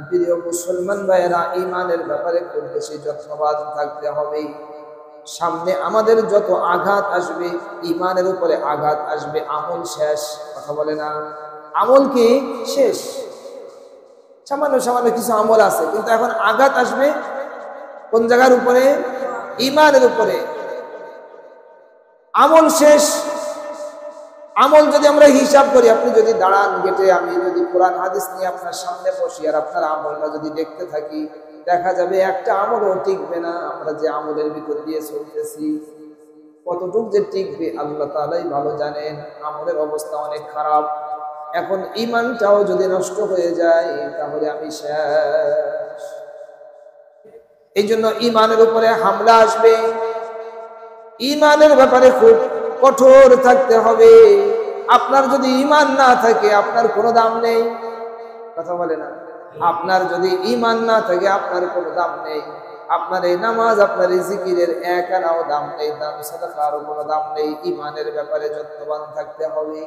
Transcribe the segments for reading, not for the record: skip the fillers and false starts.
প্রিয় মুসলমান ভাইয়েরা, ঈমানের ব্যাপারে খুব বেশি যত্নবান থাকতে হবে। সামনে আমাদের যত আঘাত আসবে, ঈমানের উপরে আঘাত আসবে, আমল শেষ। কথা বলে না, আমল কি শেষ? সামান্য সামান্য কিছু আমল আছে, কিন্তু এখন আঘাত আসবে কোন জায়গার উপরে? ঈমানের উপরে। আমল শেষ। আমল যদি আমরা হিসাব করি, আপনি যদি দাঁড়ান গেটে, আমি যদি কোরআন হাদিস নিয়ে আপনার সামনে বসি আর আপনার আমলটা যদি দেখতে থাকি, দেখা যাবে একটা আমলও টিকবে না। আমরা যে আমলের ভিতর দিয়ে চলতেছি, কতটুকু যে টিকবে আল্লাহ তাআলাই ভালো জানেন। আমলের অবস্থা অনেক খারাপ। এখন ঈমানটাও যদি নষ্ট হয়ে যায়, তাহলে আমি শেষ। এই জন্য ঈমানের উপরে হামলা আসবে। ঈমানের ব্যাপারে খুব কঠোর থাকতে হবে। আপনার যদি ঈমান না থাকে, আপনার কোনো দাম নেই। কথা বলে না, আপনার যদি ঈমান না থাকে, আপনার কোনো দাম নেই। আপনার এই নামাজ, আপনার এই জিকিরের এক আনাও দাম নেই, দাম সাদাকারও কোনো দাম নেই। ঈমানের ব্যাপারে যত্নবান থাকতে হবে।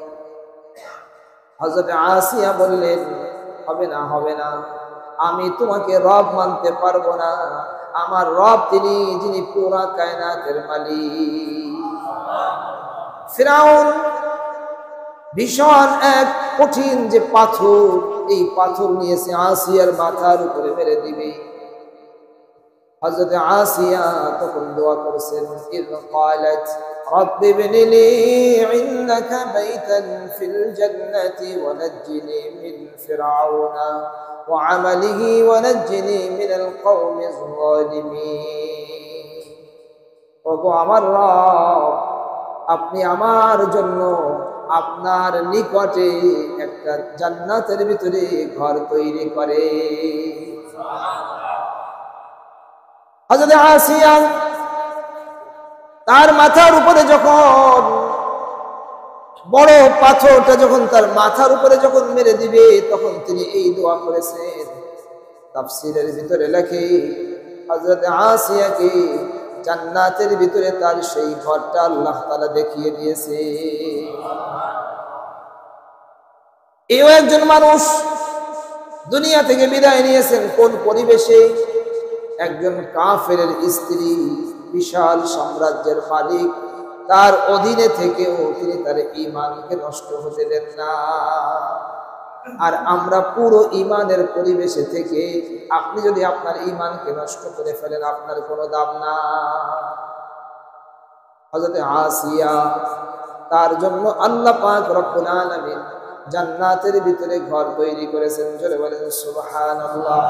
হযরত আসিয়া বললেন, হবে না, হবে না, আমি তোমাকে রব মানতে পারবো না। আমার রব তিনি, যিনি পুরা কায়নাতের মালিক। ফিরাউন ভীষণ এক কঠিন যে পাথর, এই পাথর নিয়েছে আসিয়ার মাথার উপরে মেরে দিবে। হযরত আসিয়া তখন দোয়া করেছেন, ইয ক্বালাত রব্বি ইবনি লি ইনদাকা বাইতান ফিল জান্নাতি ওয়া নাজ্জিনি মিন ফিরআউনা ওয়া আমালিহি ওয়া নাজ্জিনি মিনাল কওমিজ যালিমিন। ওগো আমার রব, আপনি আমার জন্য আপনার নিকটে একটা জান্নাতের ভিতরে ঘর তৈরি করে। হযরত আসিয়া তার মাথার উপরে যখন বড় পাথরটা যখন তার মাথার উপরে যখন মেরে দিবে, তখন তিনি এই দোয়া করেছেন। তাফসীরের ভিতরে লেখে, হযরত আসিয়াকে জান্নাতের ভিতরে তার সেই ঘরটা আল্লাহ তাআলা দেখিয়ে দিয়েছে। এও একজন মানুষ দুনিয়া থেকে বিদায় নিয়েছেন কোন পরিবেশে? একজন কাফেরের স্ত্রী, বিশাল সাম্রাজ্যের মালিক, তার অধীনে থেকেও তিনি তার ঈমানকে নষ্ট হতে দেন না। আর আমরা পুরো ঈমানের পরিবেশে থেকে আপনি যদি আপনার ঈমানকে নষ্ট করে ফেলেন, আপনার কোনো দাম না। হযরত আসিয়া, তার জন্য আল্লাহ পাক রব্বুল আলামিন জান্নাতের ভিতরে ঘর তৈরি করেছেন। জোরে বলেন সুবহানাল্লাহ।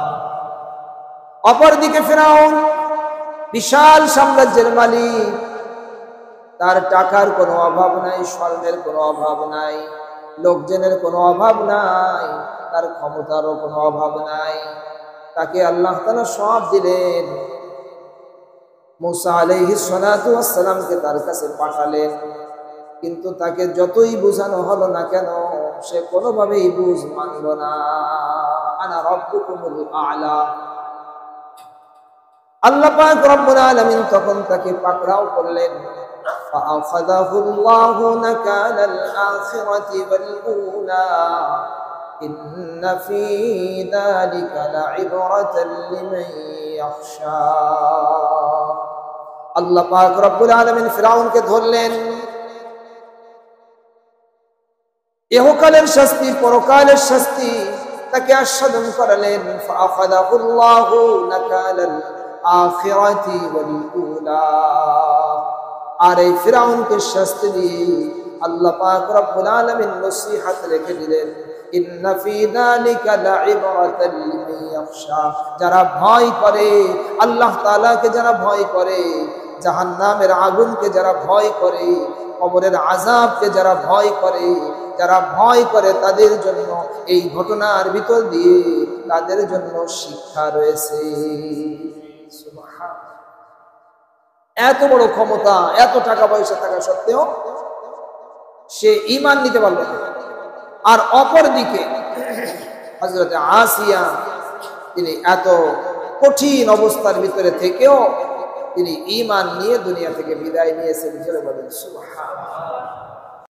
অপরদিকে ফিরাউন, বিশাল সাম্রাজ্যের মালিক, তার টাকার কোনো অভাব নাই, স্বর্ণের কোনো অভাব নাই, লোকজনের কোনো অভাব নাই, তার ক্ষমতারও কোনো অভাব নাই। তাকে আল্লাহ তাআলা সব দিলেন। মুসা আলাইহিস সালাতু ওয়াস সালামকে তার কাছে পাঠালেন, কিন্তু তাকে যতই বোঝানো হলো না কেন, সে কোনোভাবেই বুঝ মানল না। আনা রাব্বুকুমুল আ'লা। আল্লাহ পাক রব্বুল আলামিন তখন তাকে পাকড়াও করলেন। ফাআখাযাহুল্লাহু নাকালাল আখিরাতি ওয়াল উলা ইন্না ফী যালিকা লা'iবরাতাল লিমান ইয়াখশা। আল্লাহ পাক রব্বুল আলামিন ফিরাউনকে ধরলেন। ইহকালের শাস্তি, পরকালের শাস্তি তাকে আস্বাদন করালেন। ফাআখাযাহুল্লাহু নাকালাল আখিরাতি ওয়াল উলা। আর এই ফিরাউনকে শাস্তি দিয়ে আল্লাহ পাক রব্বুল আলামিন নসিহত রেখে দিলেন, ইন্না ফী যালিকা লা'iবরাতাল লিমান ইয়াখশা। যারা ভয় করে, আল্লাহ তাআলাকে যারা ভয় করে, জাহান্নামের আগুনকে যারা ভয় করে, কবরের আযাবকে যারা ভয় করে, যারা ভয় করে, তাদের জন্য এই ঘটনার ভিতর দিয়ে তাদের জন্য শিক্ষা রয়েছে। এত বড় ক্ষমতা, এত টাকা পয়সা থাকা সত্ত্বেও সে ঈমান নিতে পারল না। আর অপরদিকে হযরত আসিয়া, তিনি এত কঠিন অবস্থার ভিতরে থেকেও তিনি ঈমান নিয়ে দুনিয়া থেকে বিদায় নিয়েছেন। বলেন সুবহানাল্লাহ।